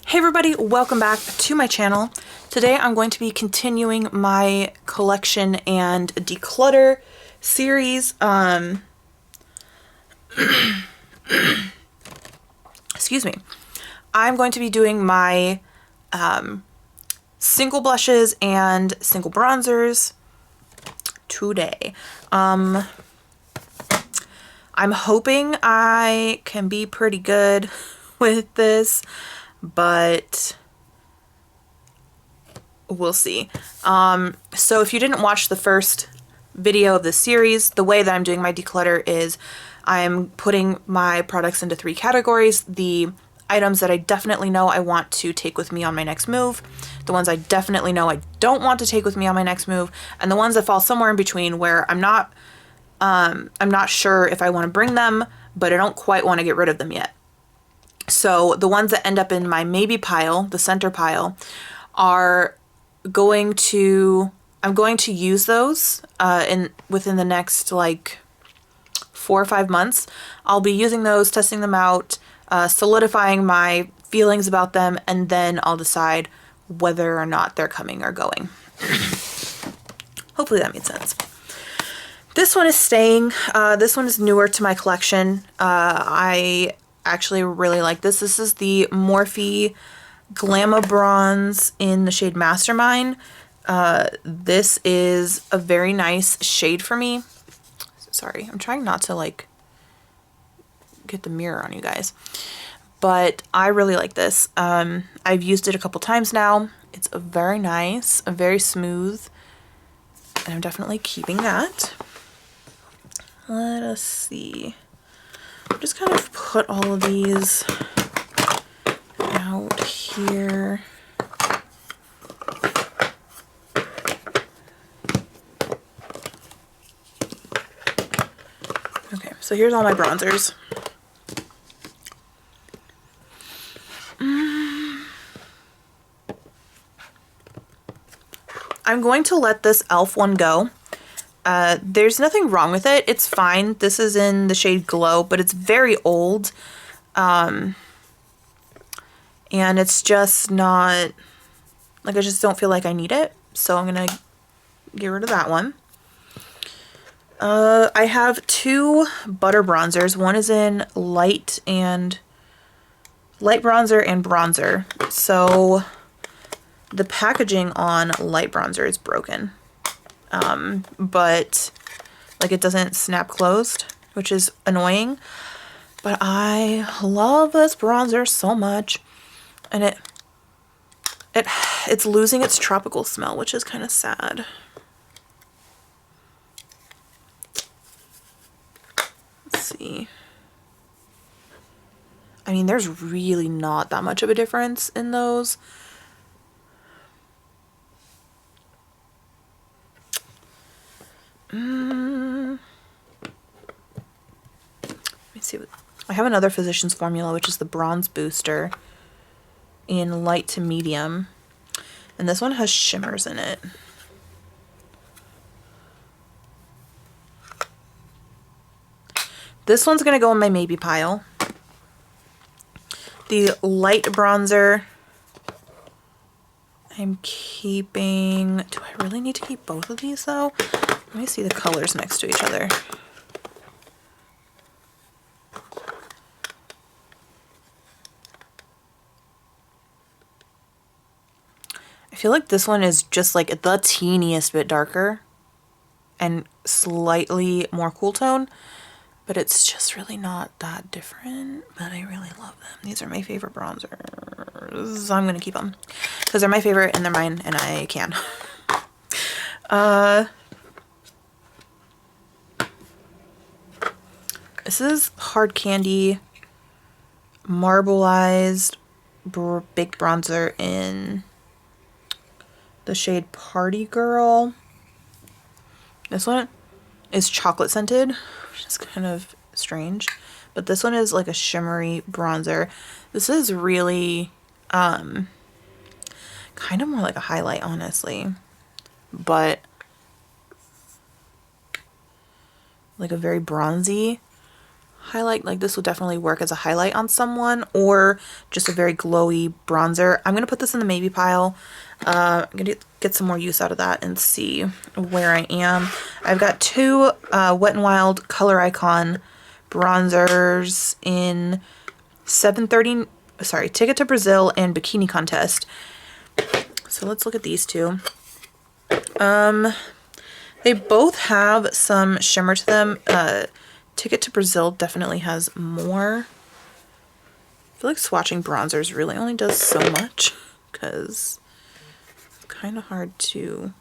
Hey everybody, welcome back to my channel. Today I'm going to be continuing my collection and declutter series. Excuse me. I'm going to be doing my single blushes and single bronzers today. I'm hoping I can be pretty good with this, but we'll see. So if you didn't watch the first video of this series, the way that I'm doing my declutter is I'm putting my products into 3 categories. The items that I definitely know I want to take with me on my next move, the ones I definitely know I don't want to take with me on my next move, and the ones that fall somewhere in between where I'm not sure if I want to bring them, but I don't quite want to get rid of them yet. So the ones that end up in my maybe pile, the center pile, are I'm going to use those within the next like 4 or 5 months. I'll be using those, testing them out, solidifying my feelings about them, and then I'll decide whether or not they're coming or going. Hopefully that made sense. This one is staying. This one is newer to my collection. I actually really like this. This is the Morphe Glamour Bronze in the shade Mastermind. This is a very nice shade for me. Sorry, I'm trying not to like get the mirror on you guys, but I really like this. I've used it a couple times now. It's a very nice, a very smooth, and I'm definitely keeping that. Let us see. Just kind of put all of these out here. Okay, so here's all my bronzers. I'm going to let this e.l.f. one go. There's nothing wrong with it. It's fine. This is in the shade Glow, but it's very old. And it's just not, like, I just don't feel like I need it. So I'm going to get rid of that one. I have 2 butter bronzers. One is in light bronzer and bronzer. So the packaging on light bronzer is broken. But like it doesn't snap closed, which is annoying, but I love this bronzer so much, and it's losing its tropical smell, which is kind of sad. Let's see. I mean, there's really not that much of a difference in those. Let me see. I have another Physicians Formula, which is the Bronze Booster in light to medium. And this one has shimmers in it. This one's going to go in my maybe pile. The light bronzer I'm keeping. Do I really need to keep both of these though? Let me see the colors next to each other. I feel like this one is just like the teeniest bit darker and slightly more cool tone, but it's just really not that different, but I really love them. These are my favorite bronzers. I'm gonna keep them because they're my favorite and they're mine and I can. This is Hard Candy Marbleized Baked Bronzer in the shade Party Girl. This one is chocolate scented, which is kind of strange, but this one is like a shimmery bronzer. This is really kind of more like a highlight, honestly, but like a very bronzy highlight, like this will definitely work as a highlight on someone, or just a very glowy bronzer. I'm gonna put this in the maybe pile. I'm gonna get some more use out of that and see where I am. I've got two Wet n Wild Color Icon bronzers in 730, sorry, Ticket to Brazil and Bikini Contest. So let's look at these two. They both have some shimmer to them. Ticket to Brazil definitely has more. I feel like swatching bronzers really only does so much because it's kind of hard to...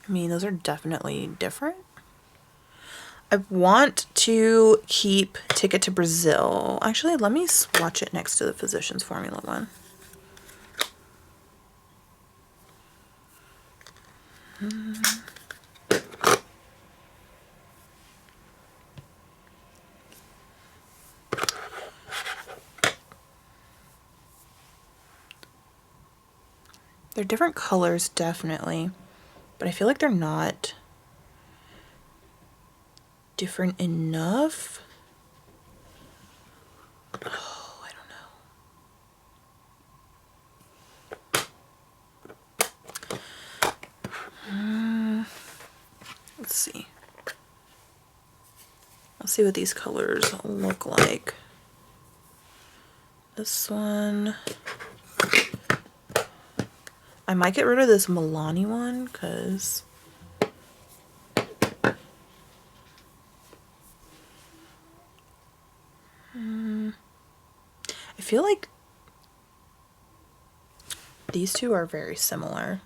I mean, those are definitely different. I want to keep Ticket to Brazil. Actually, let me swatch it next to the Physicians Formula one. They're different colors, definitely, but I feel like they're not different enough. Oh, I don't know. Let's see. Let's see what these colors look like. This one... I might get rid of this Milani one because I feel like these two are very similar.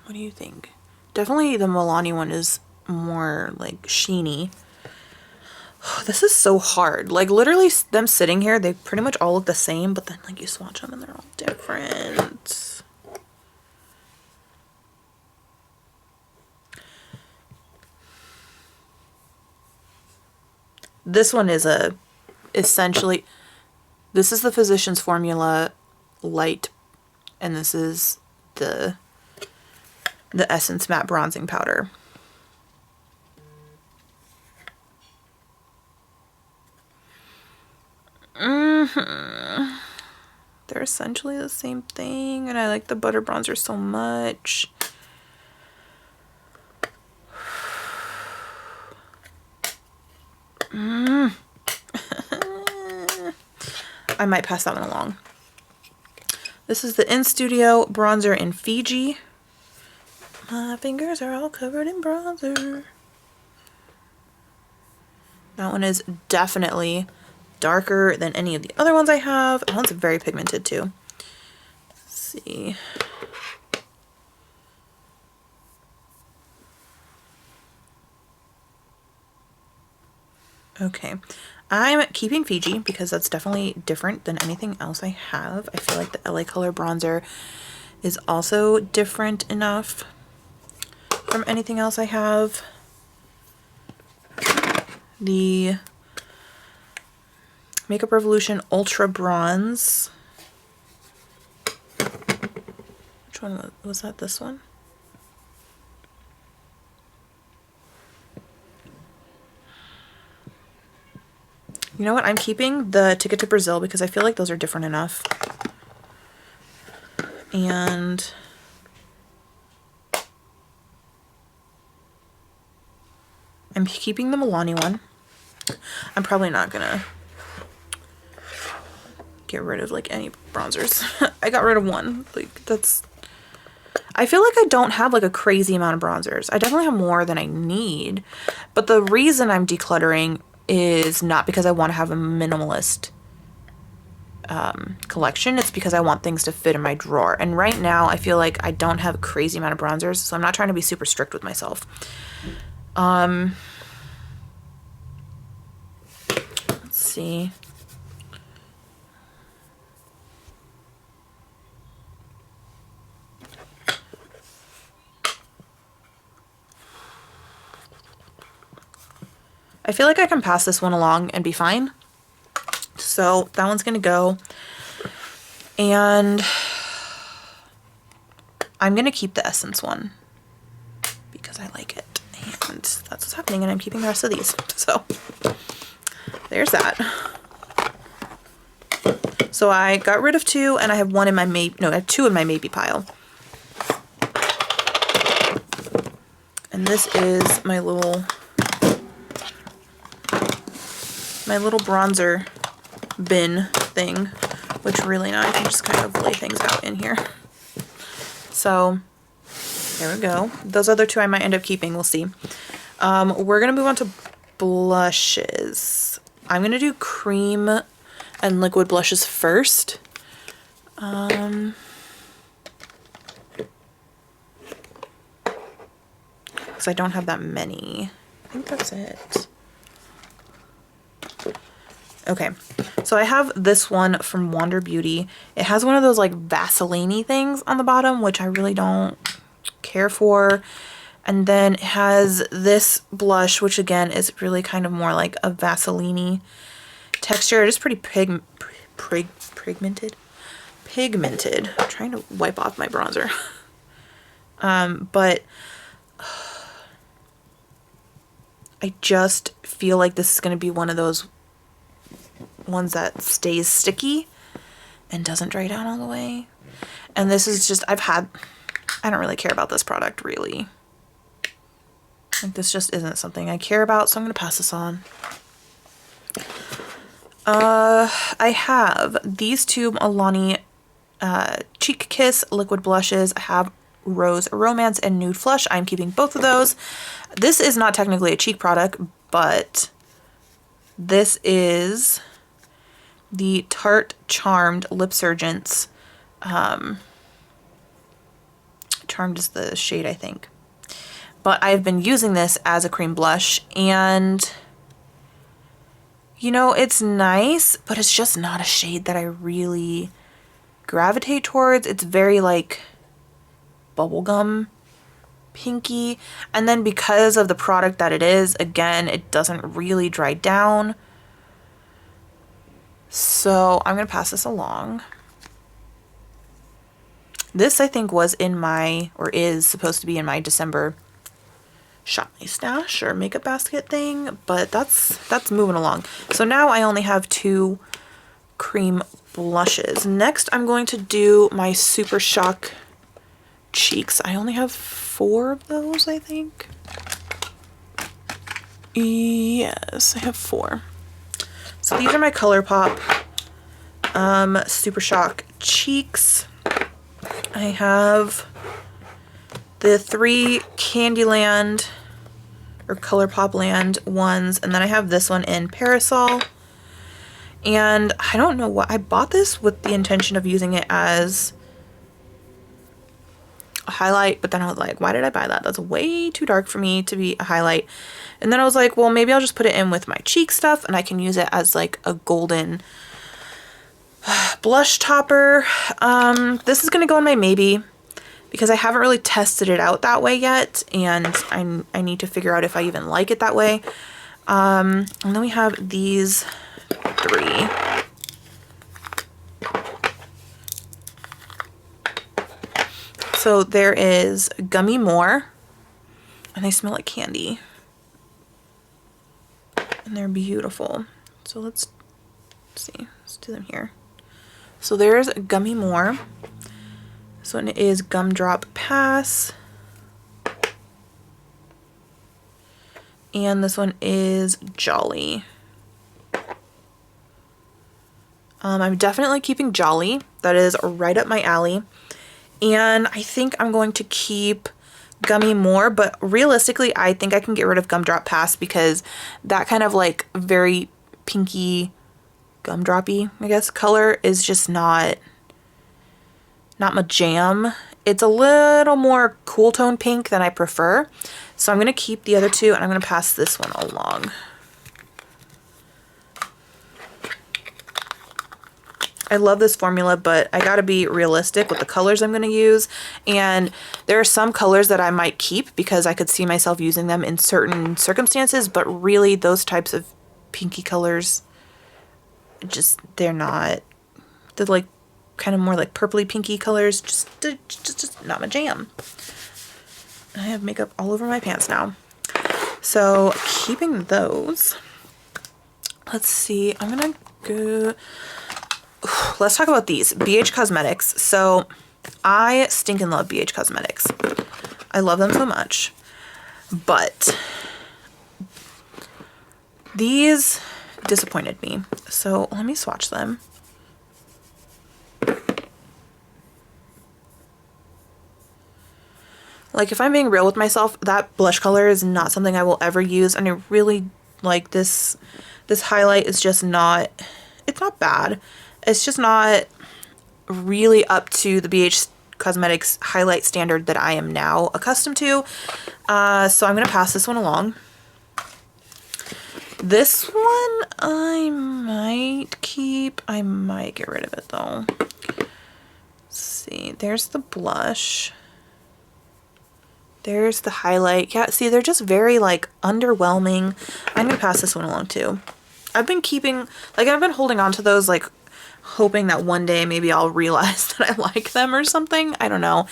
What do you think? Definitely the Milani one is more like sheeny. This is so hard. Like literally them sitting here, they pretty much all look the same, but then like you swatch them and they're all different. This one is essentially, this is the Physicians Formula Light, and this is the Essence Matte Bronzing Powder. They're essentially the same thing, and I like the butter bronzer so much. I might pass that one along. This is the In Studio bronzer in Fiji. My fingers are all covered in bronzer. That one is definitely darker than any of the other ones I have. That one's very pigmented too. Let's see. Okay, I'm keeping Fiji because that's definitely different than anything else I have. I feel like the LA Color bronzer is also different enough from anything else I have. The Makeup Revolution Ultra Bronze. Which one was that? This one? You know what? I'm keeping the Ticket to Brazil because I feel like those are different enough. And I'm keeping the Milani one. I'm probably not gonna get rid of like any bronzers. I got rid of one. Like that's... I feel like I don't have like a crazy amount of bronzers. I definitely have more than I need. But the reason I'm decluttering is not because I want to have a minimalist collection. It's because I want things to fit in my drawer. And right now I feel like I don't have a crazy amount of bronzers, so I'm not trying to be super strict with myself. Let's see. I feel like I can pass this one along and be fine. So that one's gonna go. And I'm going to keep the Essence one because I like it. And that's what's happening. And I'm keeping the rest of these. So there's that. So I got rid of 2 and I have one in my maybe, no, I have 2 in my maybe pile. And this is my little bronzer bin thing, which really now I can just kind of lay things out in here. So there we go. Those other 2 I might end up keeping, we'll see. We're gonna move on to blushes. I'm gonna do cream and liquid blushes first. Because I don't have that many. I think that's it. Okay, so I have this one from Wander Beauty. It has one of those like Vaseline-y things on the bottom, which I really don't care for. And then it has this blush, which again is really kind of more like a Vaseline-y texture. It is pretty pigmented. I'm trying to wipe off my bronzer. But I just feel like this is going to be one of those ones that stays sticky and doesn't dry down all the way. And this is just, I don't really care about this product, really. Like, this just isn't something I care about, so I'm going to pass this on. I have these 2 Alani Cheek Kiss liquid blushes. I have Rose Romance and Nude Flush. I'm keeping both of those. This is not technically a cheek product, but this is the Tarte Charmed Lip Surgence. Charmed is the shade, I think. But I've been using this as a cream blush, and you know, it's nice, but it's just not a shade that I really gravitate towards. It's very like bubblegum pinky. And then because of the product that it is, again, it doesn't really dry down. So I'm going to pass this along. This I think was in my, or is supposed to be in my December Shop My Stash or makeup basket thing, but that's moving along. So now I only have 2 cream blushes. Next I'm going to do my Super Shock cheeks. I only have 4 of those, I think. Yes, I have 4. So these are my ColourPop Super Shock cheeks. I have the 3 Candyland or ColourPop Land ones, and then I have this one in Parasol. And I don't know what, I bought this with the intention of using it as a highlight, but then I was like, why did I buy that? That's way too dark for me to be a highlight. And then I was like, well, maybe I'll just put it in with my cheek stuff and I can use it as like a golden blush topper. This is gonna go in my maybe because I haven't really tested it out that way yet, and I need to figure out if I even like it that way. And then we have these 3. So there is Gummy More, and they smell like candy, and they're beautiful. So let's see, let's do them here. So there's Gummy More. This one is Gumdrop Pass. And this one is Jolly. I'm definitely keeping Jolly. That is right up my alley. And I think I'm going to keep Gummy More, but realistically, I think I can get rid of Gumdrop Pass because that kind of like very pinky, gumdroppy, I guess, color is just not my jam. It's a little more cool tone pink than I prefer. So I'm going to keep the other 2 and I'm going to pass this one along. I love this formula, but I gotta be realistic with the colors I'm gonna use. And there are some colors that I might keep because I could see myself using them in certain circumstances, but really those types of pinky colors, just, they're like kind of more like purpley pinky colors, just not my jam. I have makeup all over my pants now. So keeping those, let's see, I'm gonna go, let's talk about these, BH Cosmetics. So I stinking love BH Cosmetics. I love them so much, but these disappointed me. So let me swatch them. Like, if I'm being real with myself, that blush color is not something I will ever use, and I really like this. This highlight is just not, it's not bad. It's just not really up to the BH Cosmetics highlight standard that I am now accustomed to. So I'm going to pass this one along. This one I might keep. I might get rid of it though. Let's see, there's the blush. There's the highlight. Yeah, see, they're just very like underwhelming. I'm gonna pass this one along too. I've been keeping, like, I've been holding on to those, like hoping that one day maybe I'll realize that I like them or something. I don't know.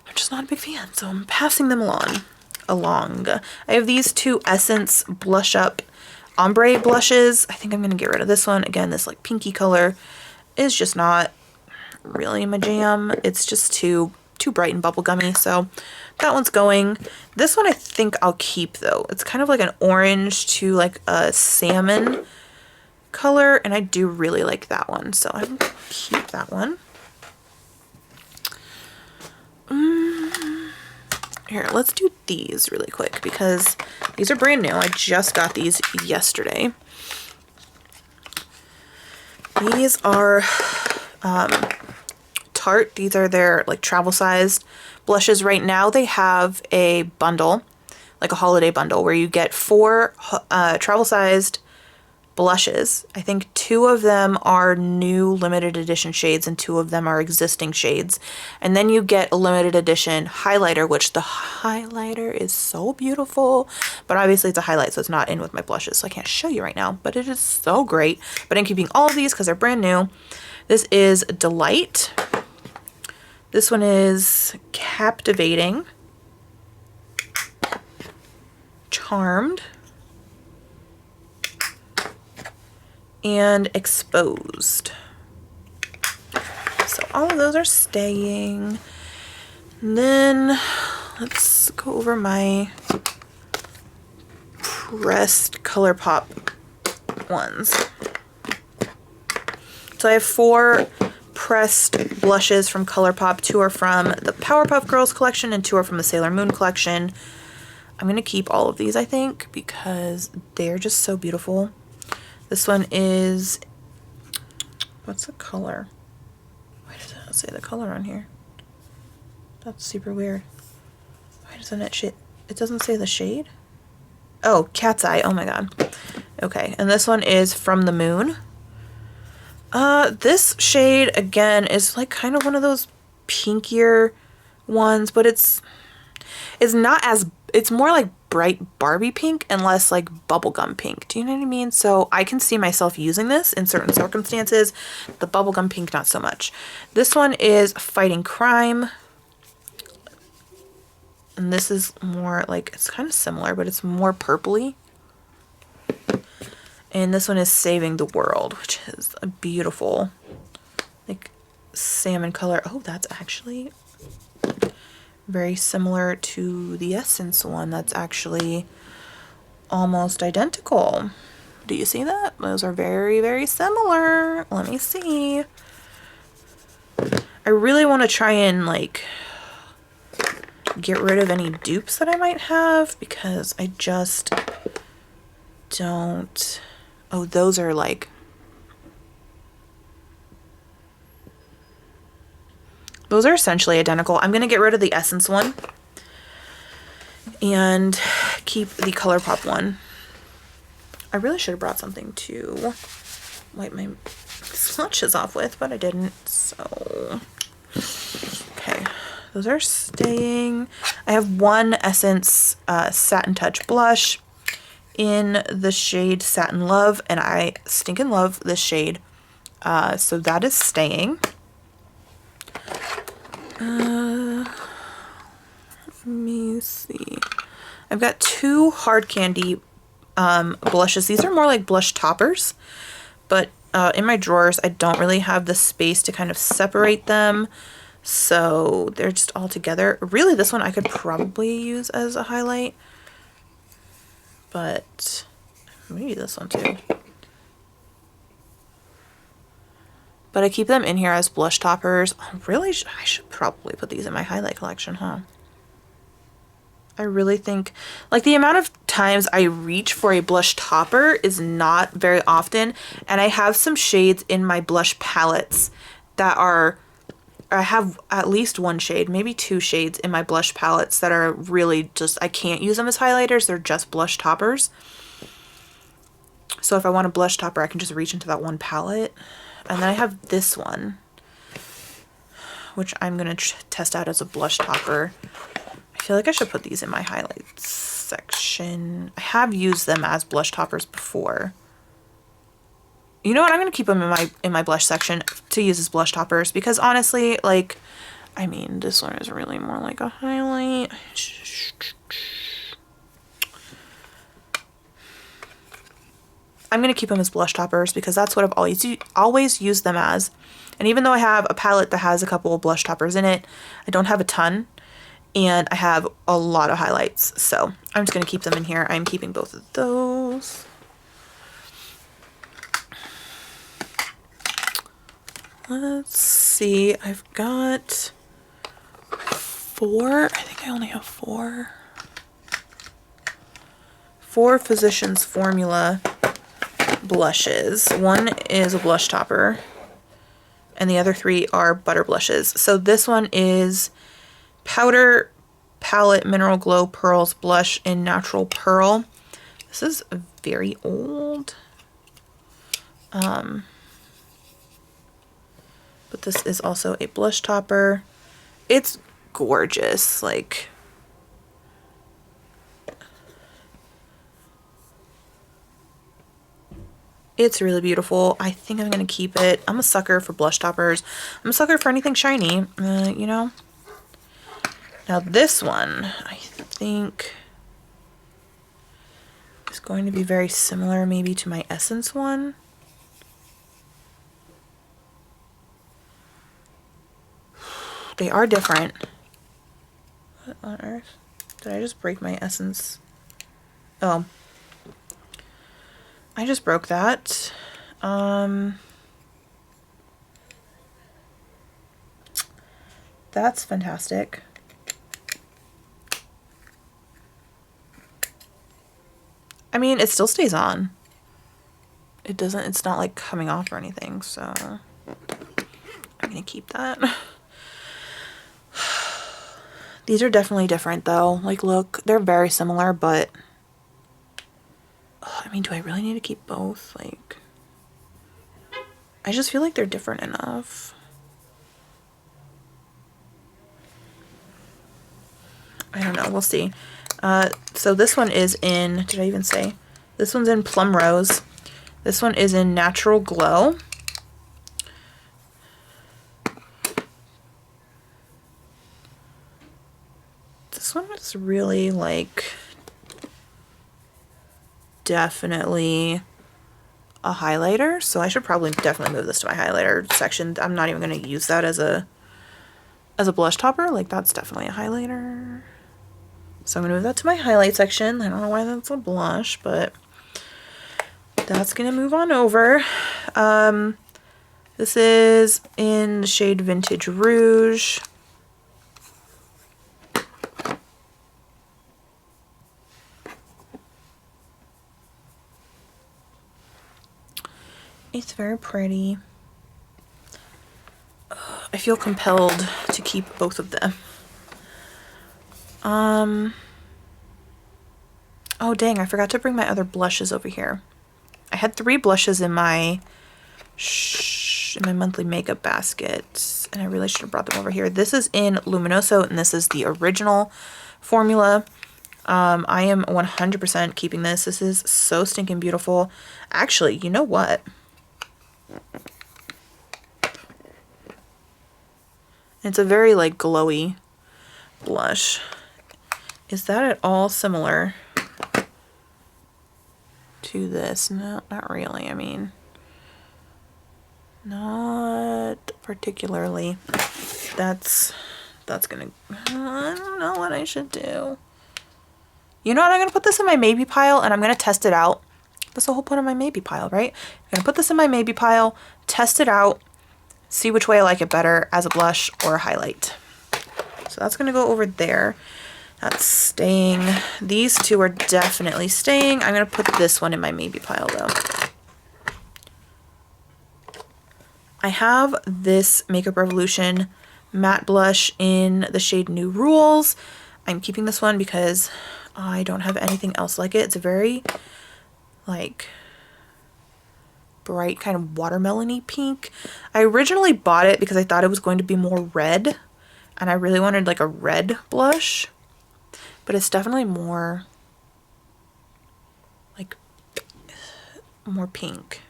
I'm just not a big fan, so I'm passing them along. I have these two Essence Blush Up Ombre blushes. I think I'm gonna get rid of this one. Again, this like pinky color is just not really my jam. It's just too bright and bubblegummy, so that one's going. This one I think I'll keep though. It's kind of like an orange to like a salmon color, and I do really like that one, so I'm gonna keep that one. Here, let's do these really quick because these are brand new. I just got these yesterday. These are Tarte. These are their like travel sized blushes. Right now they have a bundle, like a holiday bundle, where you get 4 travel sized blushes. I think 2 of them are new limited edition shades and 2 of them are existing shades. And then you get a limited edition highlighter, which the highlighter is so beautiful, but obviously it's a highlight, so it's not in with my blushes, so I can't show you right now, but it is so great. But I'm keeping all of these because they're brand new. This is Delight. This one is Captivating, Charmed, and Exposed. So all of those are staying. And then let's go over my pressed ColourPop ones. So I have 4 pressed blushes from ColourPop. 2 are from the Powerpuff Girls collection and 2 are from the Sailor Moon collection. I'm going to keep all of these, I think, because they're just so beautiful. This one is, what's the color? Why does it not say the color on here? That's super weird. Why doesn't it doesn't say the shade? Oh, Cat's Eye. Oh my god. Okay, and this one is From the Moon. This shade, again, is like kind of one of those pinkier ones, but it's not as, it's more like bright Barbie pink and less like bubblegum pink. Do you know what I mean? So I can see myself using this in certain circumstances. The bubblegum pink, not so much. This one is Fighting Crime. And this is more like, it's kind of similar, but it's more purpley. And this one is Saving the World, which is a beautiful, like, salmon color. Oh, that's actually very similar to the Essence one. That's actually almost identical. Do you see that? Those are very, very similar. Let me see. I really want to try and, like, get rid of any dupes that I might have because I just don't. Oh, those are like, those are essentially identical. I'm going to get rid of the Essence one and keep the ColourPop one. I really should have brought something to wipe my swatches off with, but I didn't, so. Okay, those are staying. I have one Essence Satin Touch blush in the shade Satin Love, and I stinking love this shade, so that is staying. Let me see. I've got two hard candy blushes. These are more like blush toppers, but in my drawers I don't really have the space to kind of separate them, so they're just all together. Really, this one I could probably use as a highlight, but maybe this one too. But I keep them in here as blush toppers. Really, I should probably put these in my highlight collection, huh? I really think, like, the amount of times I reach for a blush topper is not very often, and I have some shades in my blush palettes that are, I have at least one shade, maybe two shades in my blush palettes that are really just, I can't use them as highlighters, they're just blush toppers. So if I want a blush topper, I can just reach into that one palette. And then I have this one, which I'm going to test out as a blush topper. I feel like I should put these in my highlights section. I have used them as blush toppers before. You know what? I'm going to keep them in my blush section to use as blush toppers because honestly, like, I mean, this one is really more like a highlight. I'm going to keep them as blush toppers because that's what I've always used them as. And even though I have a palette that has a couple of blush toppers in it, I don't have a ton. And I have a lot of highlights, so I'm just going to keep them in here. I'm keeping both of those. Let's see, I've got 4, I think I only have 4. 4 Physicians Formula blushes. One is a blush topper, and the other 3 are butter blushes. So this one is Powder Palette Mineral Glow Pearls Blush in Natural Pearl. This is very old. But this is also a blush topper. It's gorgeous. Like, it's really beautiful. I think I'm going to keep it. I'm a sucker for blush toppers. I'm a sucker for anything shiny, you know. Now this one, I think, is going to be very similar maybe to my Essence one. They are different. What on earth? Did I just break my Essence? Oh. I just broke that. That's fantastic. I mean, it still stays on. It doesn't, it's not like coming off or anything, so I'm gonna keep that. These are definitely different though. Like, look, they're very similar, but I mean, do I really need to keep both? Like, I just feel like they're different enough. I don't know, we'll see. So this one is in, did I even say? This one's in Plum Rose. This one is in Natural Glow. This one is really, like, definitely a highlighter, so I should probably definitely move this to my highlighter section. I'm not even going to use that as a blush topper. Like, that's definitely a highlighter. So I'm going to move that to my highlight section. I don't know why that's a blush, but that's going to move on over. This is in the shade Vintage Rouge. It's very pretty. I feel compelled to keep both of them. Oh dang, I forgot to bring my other blushes over here. I had 3 blushes in my monthly makeup basket, and I really should have brought them over here. This is in Luminoso, and this is the original formula. I am 100% keeping this. This is so stinking beautiful. Actually, you know what? It's a very like glowy blush. Is that at all similar to this? No, not really. I mean, not particularly. That's gonna, I don't know what I should do. You know what? I'm gonna put this in my maybe pile and I'm gonna test it out. That's the whole point of my maybe pile, right? I'm gonna put this in my maybe pile, test it out, see which way I like it better as a blush or a highlight. So that's gonna go over there. That's staying. These two are definitely staying. I'm gonna put this one in my maybe pile though. I have this Makeup Revolution matte blush in the shade New Rules. I'm keeping this one because I don't have anything else like it. It's a very like bright kind of watermelon-y pink. I originally bought it because I thought it was going to be more red and I really wanted like a red blush, but it's definitely more like more pink.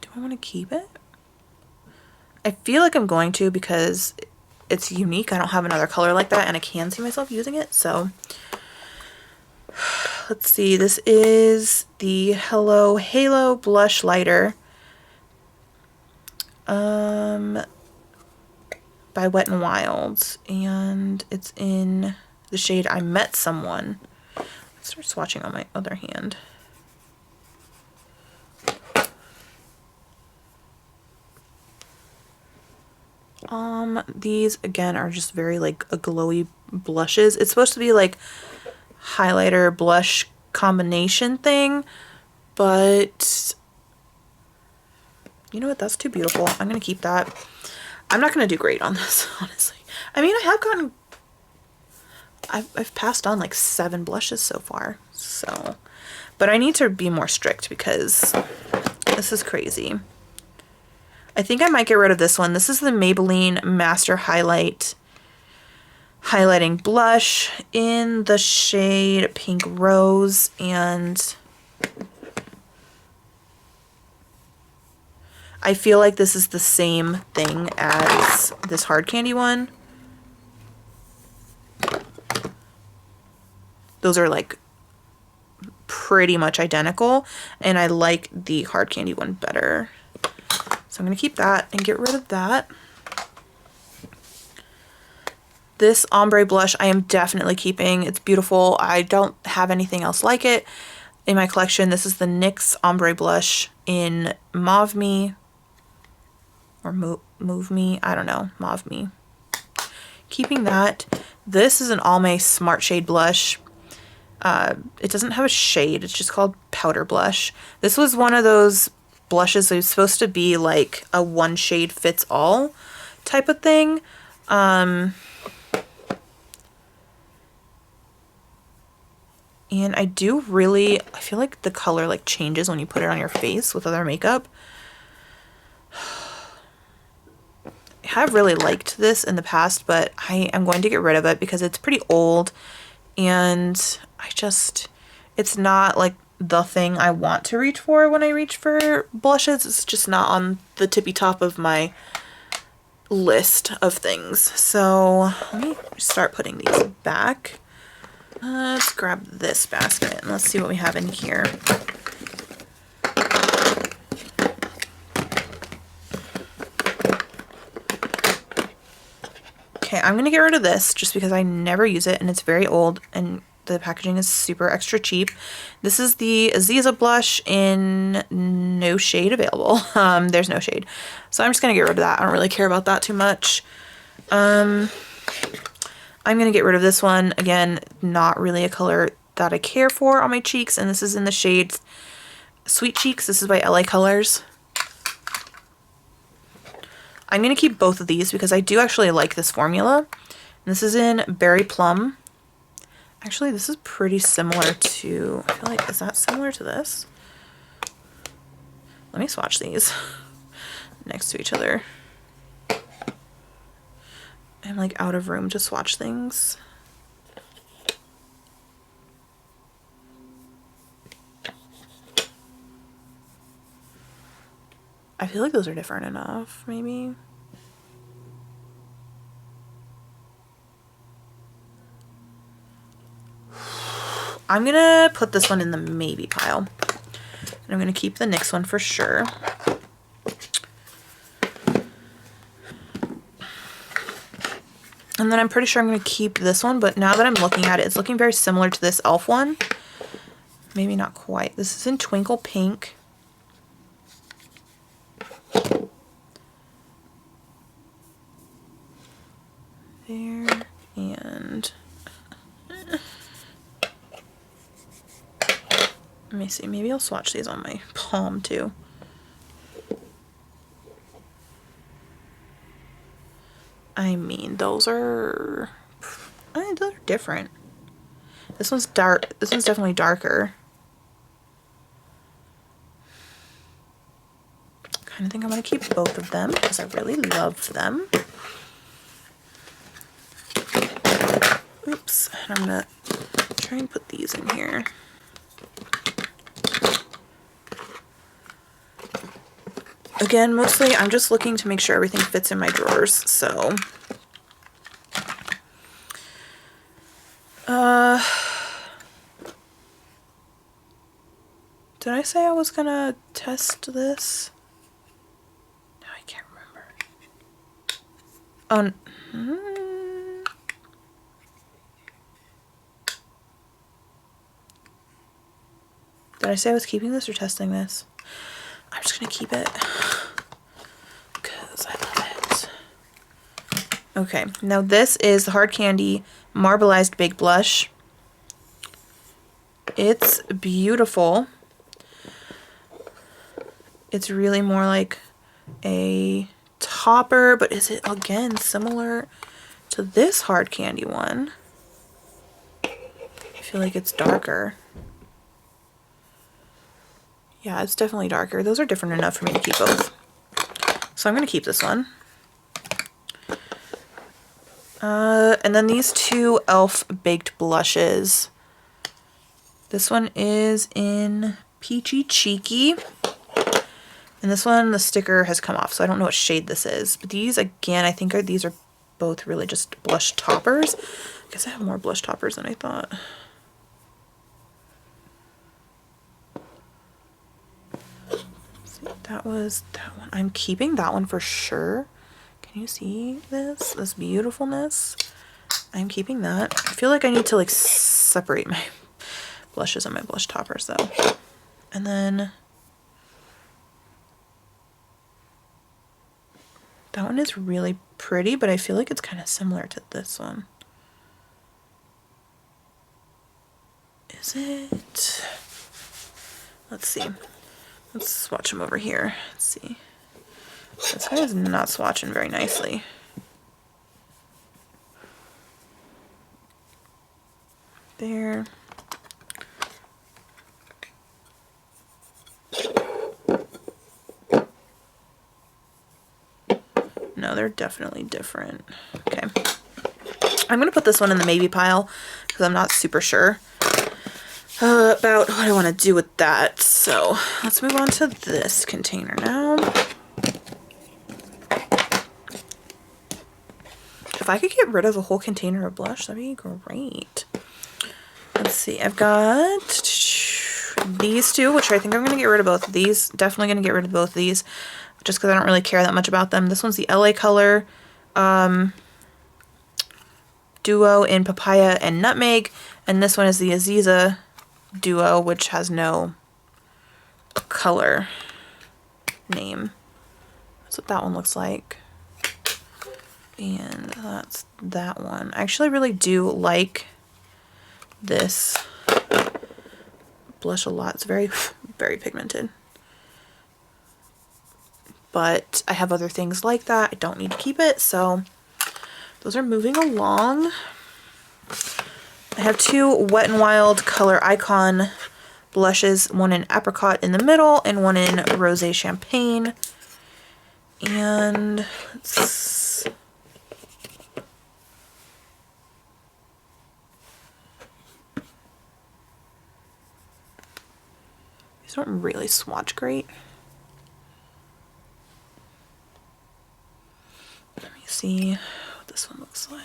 Do I want to keep it? I feel like I'm going to because it's unique. I don't have another color like that and I can see myself using it. So let's see. This is the Hello Halo Blush Lighter by Wet n Wild, and it's in the shade I Met Someone. Let's start swatching on my other hand. These again are just very like a glowy blushes. It's supposed to be like highlighter blush combination thing, but you know what, that's too beautiful. I'm gonna keep that. I'm not gonna do great on this, honestly. I mean, I have gotten, I've passed on like 7 blushes so far, so, but I need to be more strict because this is crazy. I think I might get rid of this one. This is the Maybelline Master Highlighting Blush in the shade Pink Rose, and I feel like this is the same thing as this Hard Candy one. Those are like pretty much identical, and I like the Hard Candy one better. So I'm going to keep that and get rid of that. This ombre blush I am definitely keeping. It's beautiful. I don't have anything else like it in my collection. This is the NYX ombre blush in Mauve Me, or Move Me, I don't know, Mauve Me. Keeping that. This is an Almay Smart Shade blush. It doesn't have a shade, it's just called Powder Blush. This was one of those blushes that was supposed to be like a one shade fits all type of thing. And I feel like the color like changes when you put it on your face with other makeup. I have really liked this in the past, but I am going to get rid of it because it's pretty old and it's not like the thing I want to reach for when I reach for blushes. It's just not on the tippy top of my list of things. So let me start putting these back. Let's grab this basket and let's see what we have in here. Okay, I'm gonna get rid of this just because I never use it and it's very old and the packaging is super extra cheap. This is the Aziza blush in no shade available. There's no shade. So I'm just gonna get rid of that. I don't really care about that too much. I'm gonna get rid of this one. Again, not really a color that I care for on my cheeks, and this is in the shade Sweet Cheeks. This is by LA Colors. I'm gonna keep both of these because I do actually like this formula. And this is in Berry Plum. Actually, this is pretty similar to, I feel like, is that similar to this? Let me swatch these next to each other. I'm like out of room to swatch things. I feel like those are different enough, maybe. I'm gonna put this one in the maybe pile. And I'm gonna keep the NYX one for sure. And then I'm pretty sure I'm gonna keep this one, but now that I'm looking at it, it's looking very similar to this e.l.f. one. Maybe not quite. This is in Twinkle Pink. There, and let me see, maybe I'll swatch these on my palm too. I mean, those are different. This one's dark, this one's definitely darker. I kind of think I'm gonna keep both of them because I really love them. Oops, and I'm gonna try and put these in here. Again, mostly I'm just looking to make sure everything fits in my drawers, so. Did I say I was gonna test this? No, I can't remember. Oh, did I say I was keeping this or testing this? I'm just gonna keep it because I love it. Okay, now this is the Hard Candy Marbleized Big Blush. It's beautiful. It's really more like a topper, but is it again similar to this Hard Candy one? I feel like it's darker. Yeah, it's definitely darker. Those are different enough for me to keep both. So I'm going to keep this one. And then these two e.l.f. Baked Blushes. This one is in Peachy Cheeky. And this one, the sticker has come off, so I don't know what shade this is. But these, again, I think these are both really just blush toppers. I guess I have more blush toppers than I thought. That was that one. I'm keeping that one for sure. Can you see this? This beautifulness? I'm keeping that. I feel like I need to like separate my blushes and my blush toppers though. And then that one is really pretty, but I feel like it's kind of similar to this one. Is it? Let's see. Let's swatch them over here. Let's see. This guy is not swatching very nicely. There. No, they're definitely different. Okay. I'm going to put this one in the maybe pile because I'm not super sure about what I want to do with that. So let's move on to this container now. If I could get rid of a whole container of blush, that'd be great. Let's see, I've got these two, which I think I'm going to get rid of both of these. Definitely going to get rid of both of these, just because I don't really care that much about them. This one's the LA Color Duo in Papaya and Nutmeg, and this one is the Aziza Duo, which has no color name. That's what that one looks like. And that's that one. I actually really do like this blush a lot. It's very, very pigmented. But I have other things like that. I don't need to keep it, so those are moving along. I have two Wet n Wild Color Icon blushes, one in Apricot in the middle and one in Rosé Champagne. And let's... these don't really swatch great. Let me see what this one looks like.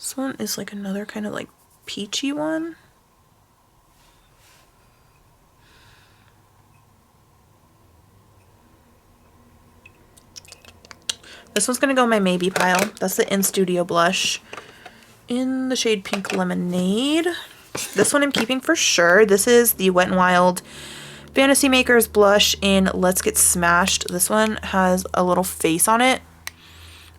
This one is like another kind of like peachy one. This one's gonna go in my maybe pile. That's the In Studio blush in the shade Pink Lemonade. This one I'm keeping for sure. This is the Wet n Wild Fantasy Makers blush in Let's Get Smashed. This one has a little face on it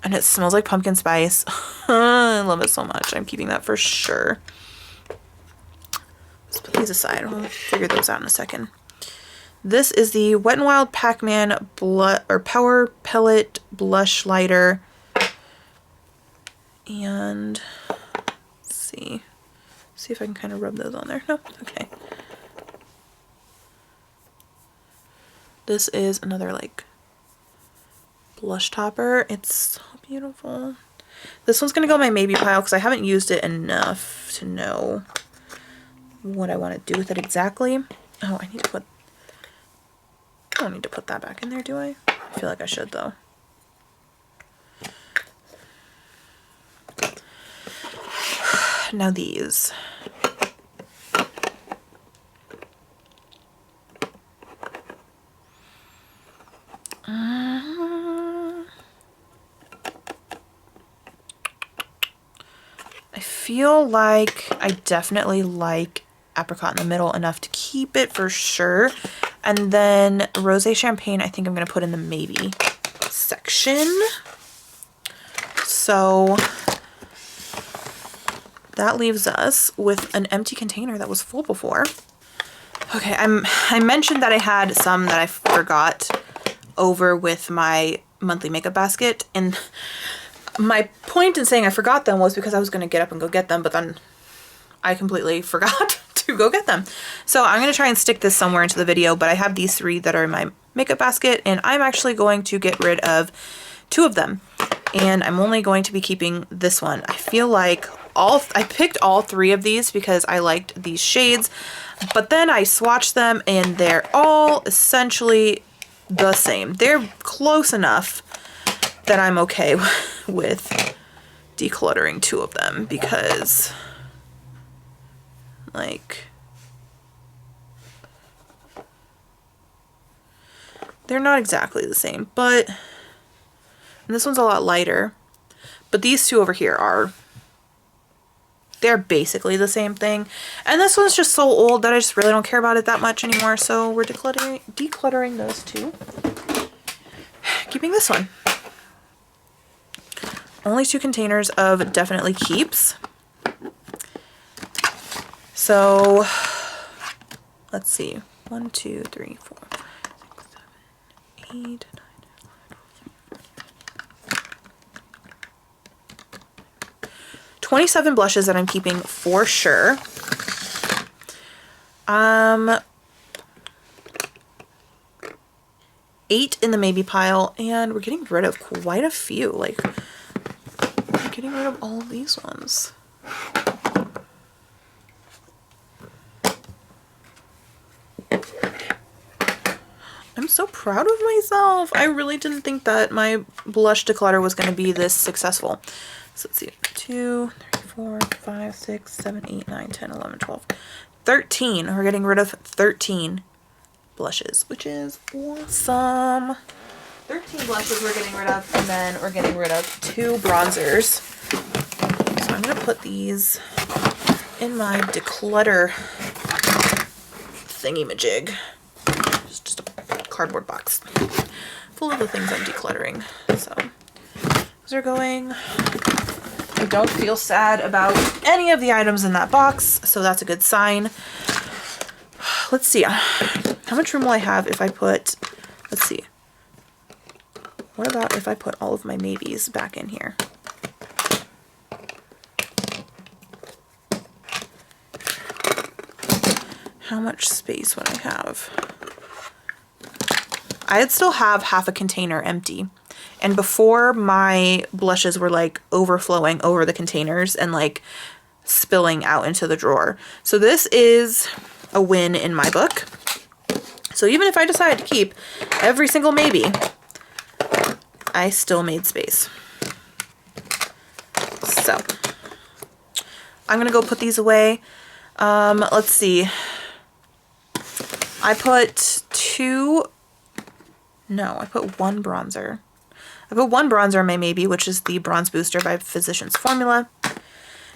and it smells like pumpkin spice. I love it so much. I'm keeping that for sure. Let's put these aside. We'll figure those out in a second. This is the Wet n Wild Pac-Man Power Pellet Blush Lighter. And let's see if I can kind of rub those on there. No, okay. This is another like blush topper. It's so beautiful. This one's gonna go in my maybe pile because I haven't used it enough to know what I want to do with it exactly. Oh, I don't need to put that back in there, do I? I feel like I should though. Now these. I feel like I definitely like Apricot in the Middle enough to keep it for sure. And then Rosé Champagne, I think I'm going to put in the maybe section. So that leaves us with an empty container that was full before. Okay, I mentioned that I had some that I forgot over with my monthly makeup basket, and my point in saying I forgot them was because I was going to get up and go get them, but then I completely forgot to go get them. So I'm going to try and stick this somewhere into the video, but I have these 3 that are in my makeup basket, and I'm actually going to get rid of 2 of them. And I'm only going to be keeping this one. I feel like I picked all 3 of these because I liked these shades, but then I swatched them and they're all essentially the same. They're close enough that I'm okay with decluttering 2 of them because like they're not exactly the same, but and this one's a lot lighter, but these 2 over here they're basically the same thing. And this one's just so old that I just really don't care about it that much anymore. So we're decluttering those 2. Keeping this one. Only 2 containers of Definitely Keeps. So let's see. 1, 2, 3, 4, 5, 6, 7, 8, 9. 27 blushes that I'm keeping for sure. 8 in the maybe pile, and we're getting rid of quite a few. Like, we're getting rid of all of these ones. I'm so proud of myself. I really didn't think that my blush declutter was going to be this successful. So let's see, 2, 3, 4, 5, 6, 7, 8, 9, 10, 11, 12, 13. We're getting rid of 13 blushes, which is awesome. 13 blushes we're getting rid of, and then we're getting rid of 2 bronzers. So I'm going to put these in my declutter thingy-majig. Just a cardboard box full of the things I'm decluttering. So those are going. I don't feel sad about any of the items in that box, so that's a good sign. Let's see. How much room will I have if I put, let's see. What about if I put all of my maybes back in here? How much space would I have? I'd still have half a container empty. And before, my blushes were like overflowing over the containers and like spilling out into the drawer. So this is a win in my book. So even if I decided to keep every single maybe, I still made space. So I'm going to go put these away. Let's see. I put one bronzer. I put one bronzer in my maybe, which is the Bronze Booster by Physicians Formula.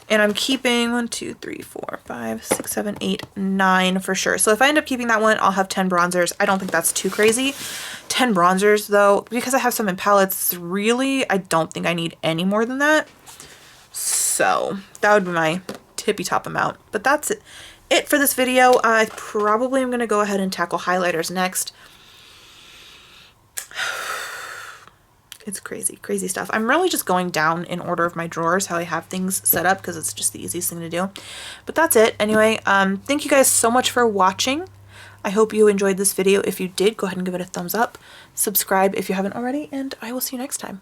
And I'm keeping 1, 2, 3, 4, 5, 6, 7, 8, 9 for sure. So if I end up keeping that one, I'll have 10 bronzers. I don't think that's too crazy. 10 bronzers though, because I have some in palettes, really, I don't think I need any more than that. So that would be my tippy top amount. But that's it for this video. I probably am going to go ahead and tackle highlighters next. It's crazy, crazy stuff. I'm really just going down in order of my drawers, how I have things set up, because it's just the easiest thing to do. But that's it. Anyway, thank you guys so much for watching. I hope you enjoyed this video. If you did, go ahead and give it a thumbs up. Subscribe if you haven't already, and I will see you next time.